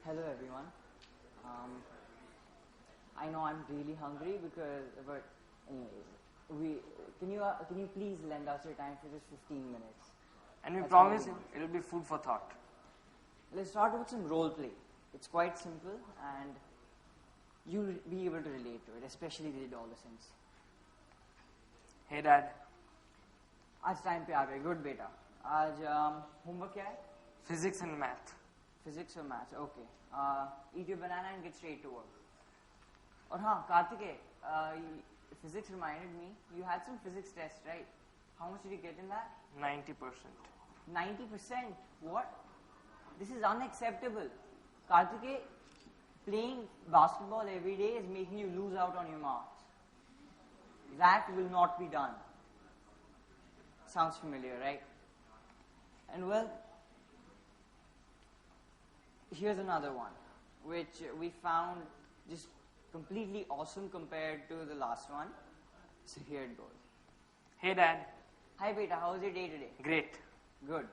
Hello everyone. I know I'm really hungry but anyways, can you please lend us your time for just 15 minutes? And we That's promise all you it'll be food for thought. Let's start with some role play. It's quite simple and you'll be able to relate to it, especially the adolescents. Hey Dad, आज time पे आ गए. Good बेटा. आज homework क्या है? physics and math. Physics or maths? Okay. Eat your banana and get straight to work. और हाँ, Kartikeya, physics reminded me, you had some physics test, right? How much did you get in that? 90%. 90%? What? This is unacceptable. Kartikeya, playing basketball every day is making you lose out on your marks. That will not be done. Sounds familiar, right? And well, here's another one, which we found just completely awesome compared to the last one. So here it goes. Hey Dad. Hi beta, how was your day today? Great. Good.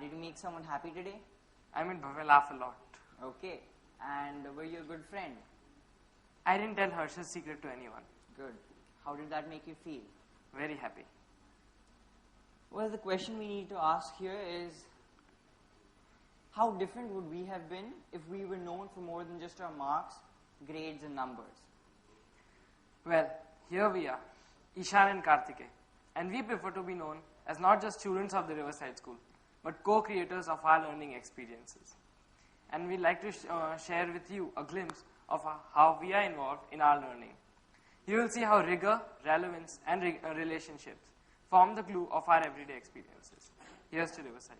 Did you make someone happy today? I made Bhavya laugh a lot. Okay. And were you a good friend? I didn't tell Harsh's secret to anyone. Good. How did that make you feel? Very happy. Well, the question we need to ask here is, how different would we have been if we were known for more than just our marks, grades and numbers? Well, here we are, Ishan and Kartikeya, and we prefer to be known as not just students of the Riverside School, but co-creators of our learning experiences. And we'd like to share with you a glimpse of how we are involved in our learning. You will see how rigor, relevance and relationships form the glue of our everyday experiences. Here's to Riverside.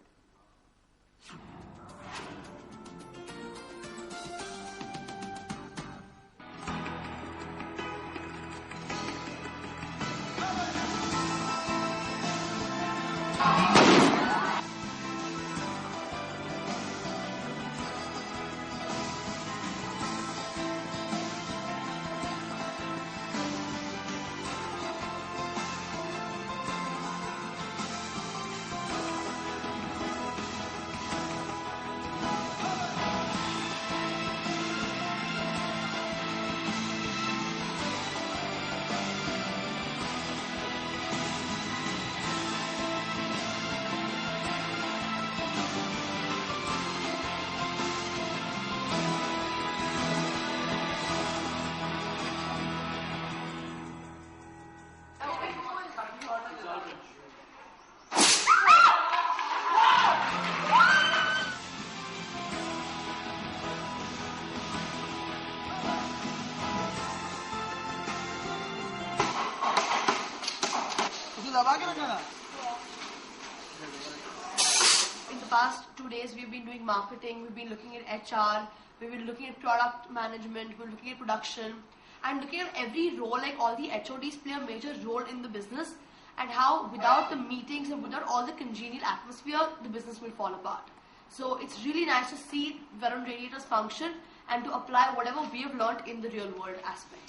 In the past 2 days, we've been doing marketing, we've been looking at HR, we've been looking at product management, we're looking at production, and looking at every role, like all the HODs play a major role in the business, and how without the meetings and without all the congenial atmosphere, the business will fall apart. So it's really nice to see Varun Radiators function and to apply whatever we have learned in the real world aspect.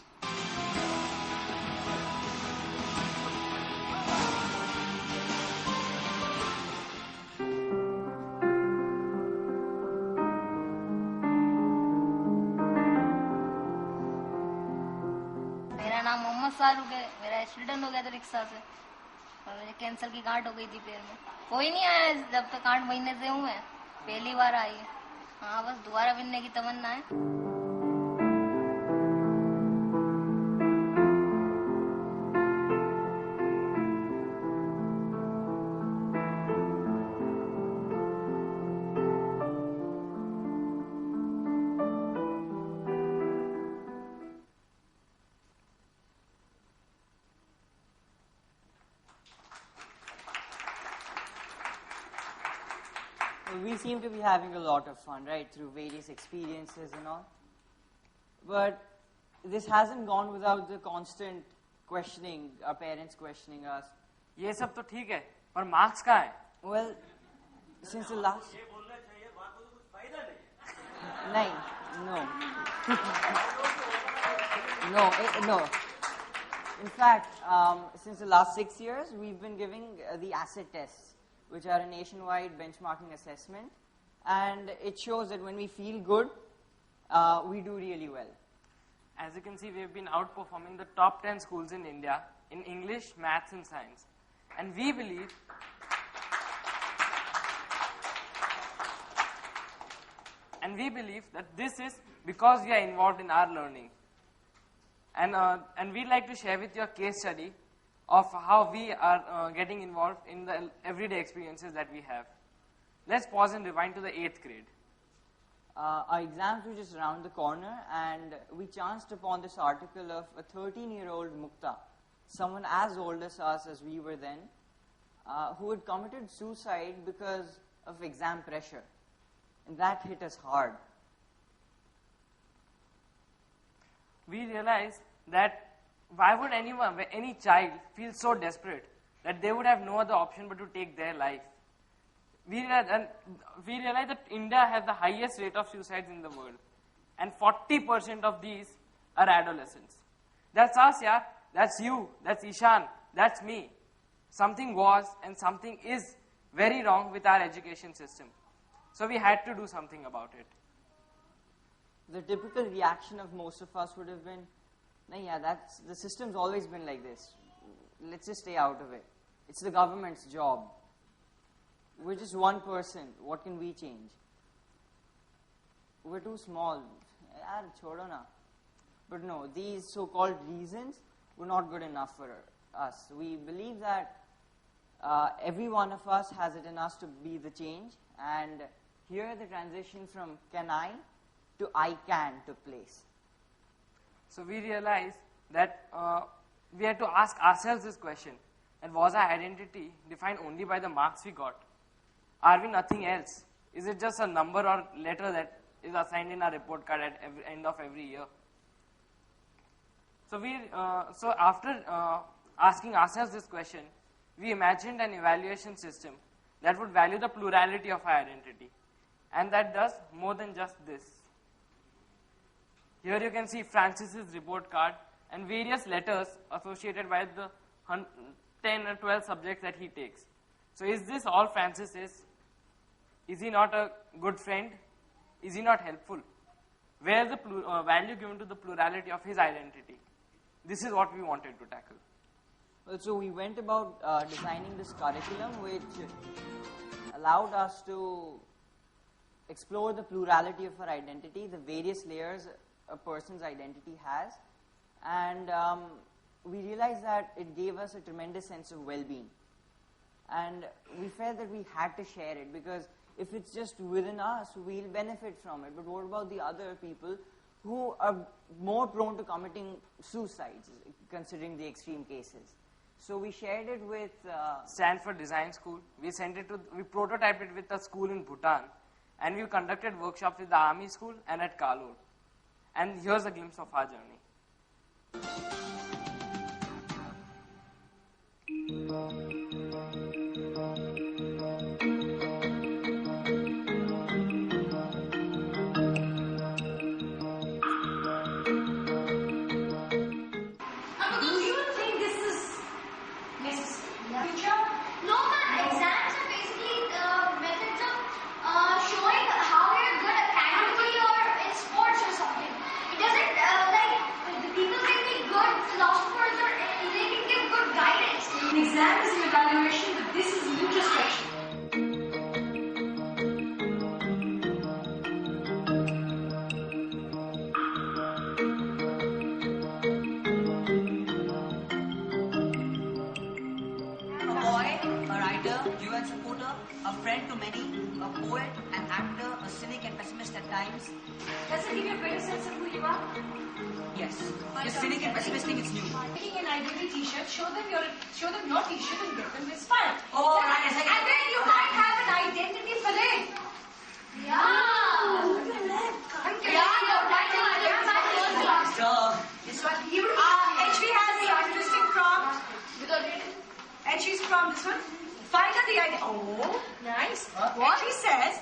साल हो गए, मेरा accident हो गया था rickshaw से और मुझे कैंसर की गांठ हो गई थी पैर में. कोई नहीं आया जब तक 8 महीने से हूँ मैं, पहली बार आई है. हाँ, बस दोबारा बनने की तमन्ना है. We seem to be having a lot of fun, right, through various experiences and all. But this hasn't gone without the constant questioning, our parents questioning us. ये सब तो ठीक है, पर marks कहाँ है? Well, since the last... ये बोलना चाहिए, बात को तो कुछ फायदा नहीं. नहीं. No. In fact, since the last 6 years, we've been giving the asset tests, which are a nationwide benchmarking assessment and it shows that when we feel good, we do really well. As you can see, we have been outperforming the top 10 schools in India in English, maths and science. And we believe that this is because we are involved in our learning. And we'd like to share with you a case study of how we are getting involved in the everyday experiences that we have. Let's pause and rewind to the 8th grade. Our exams were just around the corner, and we chanced upon this article of a 13-year-old Mukta, someone as old as us as we were then, who had committed suicide because of exam pressure. And that hit us hard. We realized that why would any child feel so desperate that they would have no other option but to take their life? We realized that India has the highest rate of suicides in the world, and 40% of these are adolescents. That's us, yeah. That's you. That's Ishan. That's me. Something was and something is very wrong with our education system. So we had to do something about it. The typical reaction of most of us would have been, the system's always been like this. Let's just stay out of it. It's the government's job. We're just one person. What can we change? We're too small. Yaar, chodo na. But no, these so-called reasons were not good enough for us. We believe that every one of us has it in us to be the change, and here the transition from can I to I can took place. So we realized that we had to ask ourselves this question, and was our identity defined only by the marks we got? Are we nothing else? Is it just a number or letter that is assigned in our report card at end of every year? So after asking ourselves this question, we imagined an evaluation system that would value the plurality of our identity, and that does more than just this. Here you can see Francis's report card and various letters associated with the 10 or 12 subjects that he takes. So is this all Francis is? Is he not a good friend? Is he not helpful? Where is the value given to the plurality of his identity? This is what we wanted to tackle. Well, so we went about designing this curriculum which allowed us to explore the plurality of our identity, the various layers a person's identity has, and we realized that it gave us a tremendous sense of well-being. And we felt that we had to share it, because if it's just within us, we'll benefit from it. But what about the other people who are more prone to committing suicides, considering the extreme cases? So we shared it with Stanford Design School. We prototyped it with a school in Bhutan, and we conducted workshops with the Army School and at Kalur. And here's a glimpse of our journey. Exam is an evaluation, but this is introspection. A boy, a writer, UN supporter, a friend to many, a poet, an actor, a cynic and pessimist at times. Does it give you a better sense of who you are? Yes. Just cynic and pessimistic, it's new. Taking an identity t-shirt, show them your t-shirt and get them inspired. Oh, right, a second. And then you might have an identity parade. Yeah. You're right. This one. HV has the artistic prompt. HV's prompt, this one. Find out the identity. Oh, nice. What he says,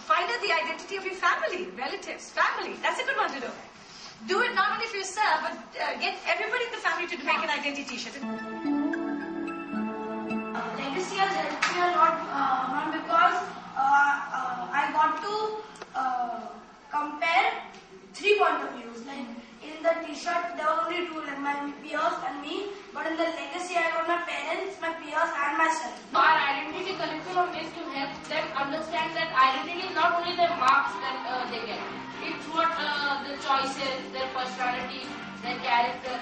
find out the identity of your family, relatives, family. That's a good one to do. Do it not only for yourself, but get everybody in the family to make an identity t-shirt. Legacy has helped me a lot, not because I got want to compare 3 point of views. Like in the t-shirt, there were only 2, like my peers and me. But in the legacy, I got my parents, my peers, and myself. Our identity curriculum is to help them understand that identity is not only the marks that they get. It's what the choices, their personality, their character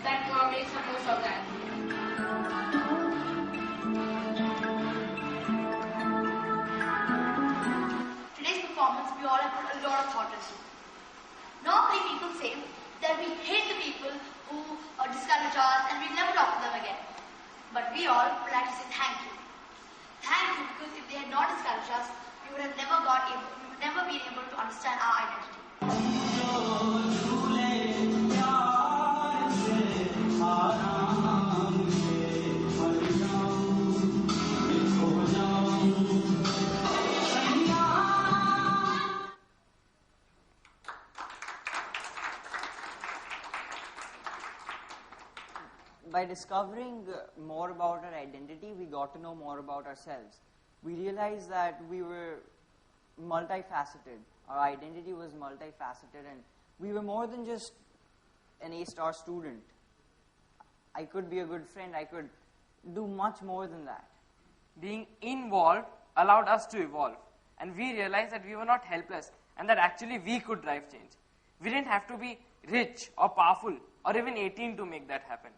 that makes the most of that. Today's performance, we all have put a lot of thought into. Normally people say that we hate the people who discourage us and we never talk to them again. But we all would like to say thank you. Thank you, because if they had not discouraged us, we would have never been able to understand our identity. By discovering more about our identity, we got to know more about ourselves. We realized that we were multifaceted. Our identity was multifaceted, and we were more than just an A-star student. I could be a good friend. I could do much more than that. Being involved allowed us to evolve, and we realized that we were not helpless and that actually we could drive change. We didn't have to be rich or powerful or even 18 to make that happen.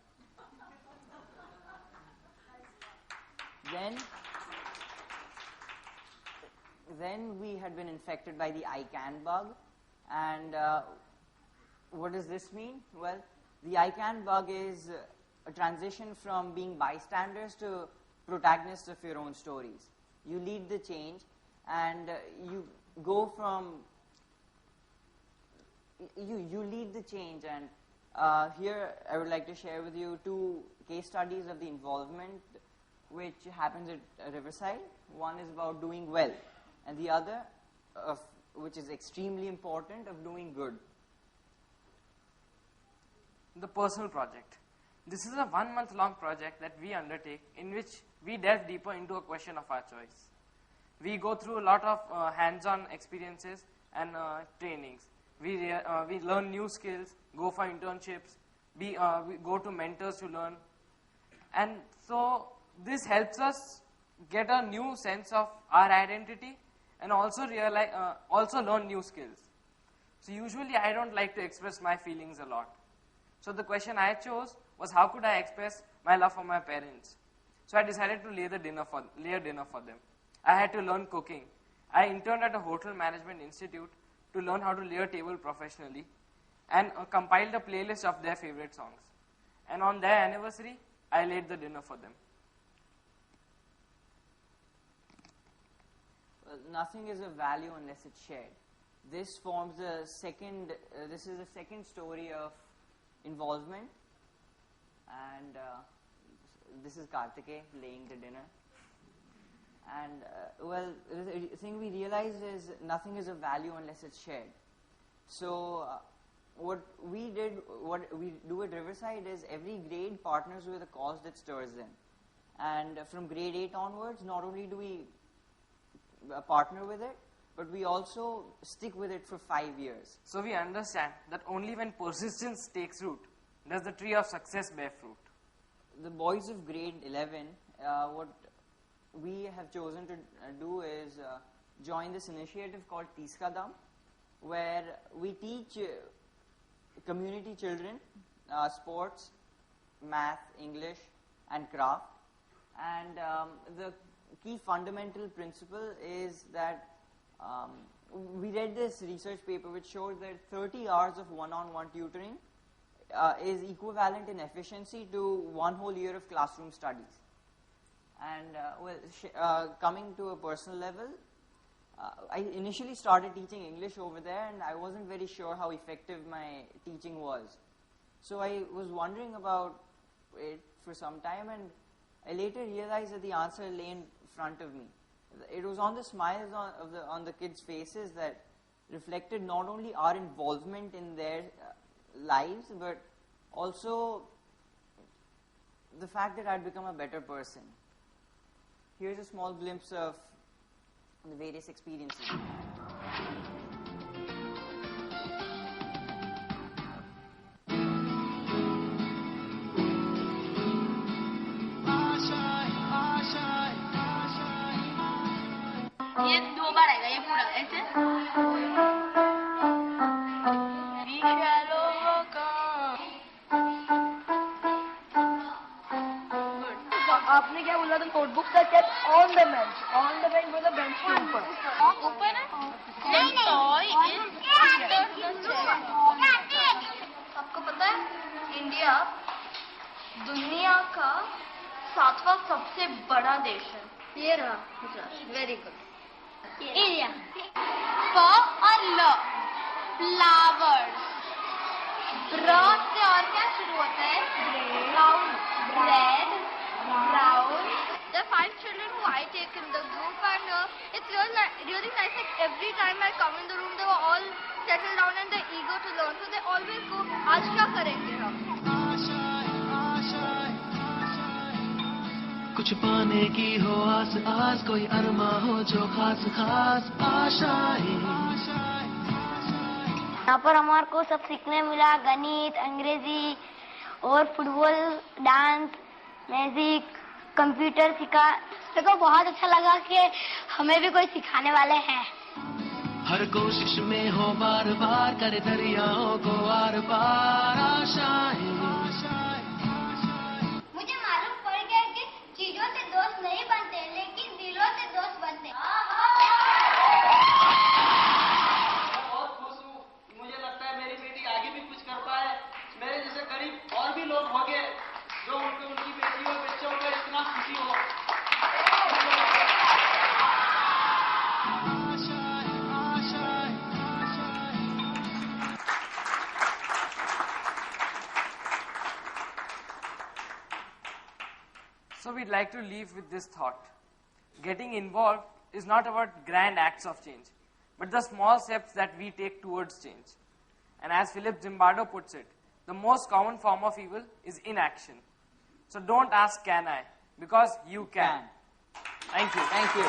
Then we had been infected by the I can bug, and what does this mean? Well, the I can bug is a transition from being bystanders to protagonists of your own stories. You lead the change, and you go from you lead the change. And here I would like to share with you 2 case studies of the involvement which happens at Riverside. One is about doing well, and the other, which is extremely important, of doing good. The personal project. This is a 1-month-long project that we undertake in which we delve deeper into a question of our choice. We go through a lot of hands-on experiences and trainings. We learn new skills, go for internships, we go to mentors to learn. And so this helps us get a new sense of our identity and also learn new skills. So usually I don't like to express my feelings a lot. So the question I chose was, how could I express my love for my parents? So I decided to lay dinner for them. I had to learn cooking. I interned at a hotel management institute to learn how to lay a table professionally, and compiled a playlist of their favorite songs. And on their anniversary, I laid the dinner for them. Nothing is of value unless it's shared. This forms the second. This is the second story of involvement, and this is Kartikeya laying the dinner. And the thing we realized is nothing is of value unless it's shared. So what we do at Riverside is every grade partners with a cause that stirs them. And from grade 8 onwards, not only do we partner with it, but we also stick with it for 5 years. So we understand that only when persistence takes root does the tree of success bear fruit. The boys of grade 11, what we have chosen to do is join this initiative called Tis Kadam, where we teach community children sports, math, English, and craft. And the key fundamental principle is that we read this research paper which showed that 30 hours of one-on-one tutoring is equivalent in efficiency to 1 whole year of classroom studies. And coming to a personal level, I initially started teaching English over there, and I wasn't very sure how effective my teaching was. So I was wondering about it for some time, and I later realized that the answer lay in front of me. It was on the smiles on the kids' faces that reflected not only our involvement in their lives, but also the fact that I'd become a better person. Here's a small glimpse of the various experiences. ये 2 बार आएगा ये पूरा ऐसे आपने क्या बोला था? Notebook का केप ऑन द बेंच मतलब बेंच के ऊपर ऊपर है नहीं आपको पता है इंडिया दुनिया का 7वां सबसे बड़ा देश है। ये रहा वेरी गुड एरिया फ और ल फ्लावर्स ब्र से और क्या शुरू होता है brown bread brown. There are 5 children who I take in the group and it's really nice. Like every time I come in the room, they were all settled down and they're eager to learn. So they always go, आज क्या करेंगे हम? कुछ पाने की हो आस आस कोई अरमा हो जो खास खास आशाएं। यहाँ पर हमारे को सब सीखने मिला, गणित, अंग्रेजी और फुटबॉल, डांस, म्यूजिक, कंप्यूटर सीखा। मेरे को बहुत अच्छा लगा कि हमें भी कोई सिखाने वाले हैं। हर कोशिश में हो बार बार करे दरियाओं को आर पार आशाएं। मुझे मालूम पड़ गया कि चीजों से दोस्त नहीं बनते लेकिन दिलों से दोस्त बनते। बहुत खुश हूँ। मुझे लगता है मेरी बेटी आगे भी कुछ कर पाए। मेरे जैसे करीब और भी लोग होंगे जो उनकी बेटी और बच्चों को इतना खुशी हो। So we'd like to leave with this thought. Getting involved is not about grand acts of change, but the small steps that we take towards change. And as Philip Zimbardo puts it, the most common form of evil is inaction. So don't ask, can I? Because you can. Thank you. Thank you.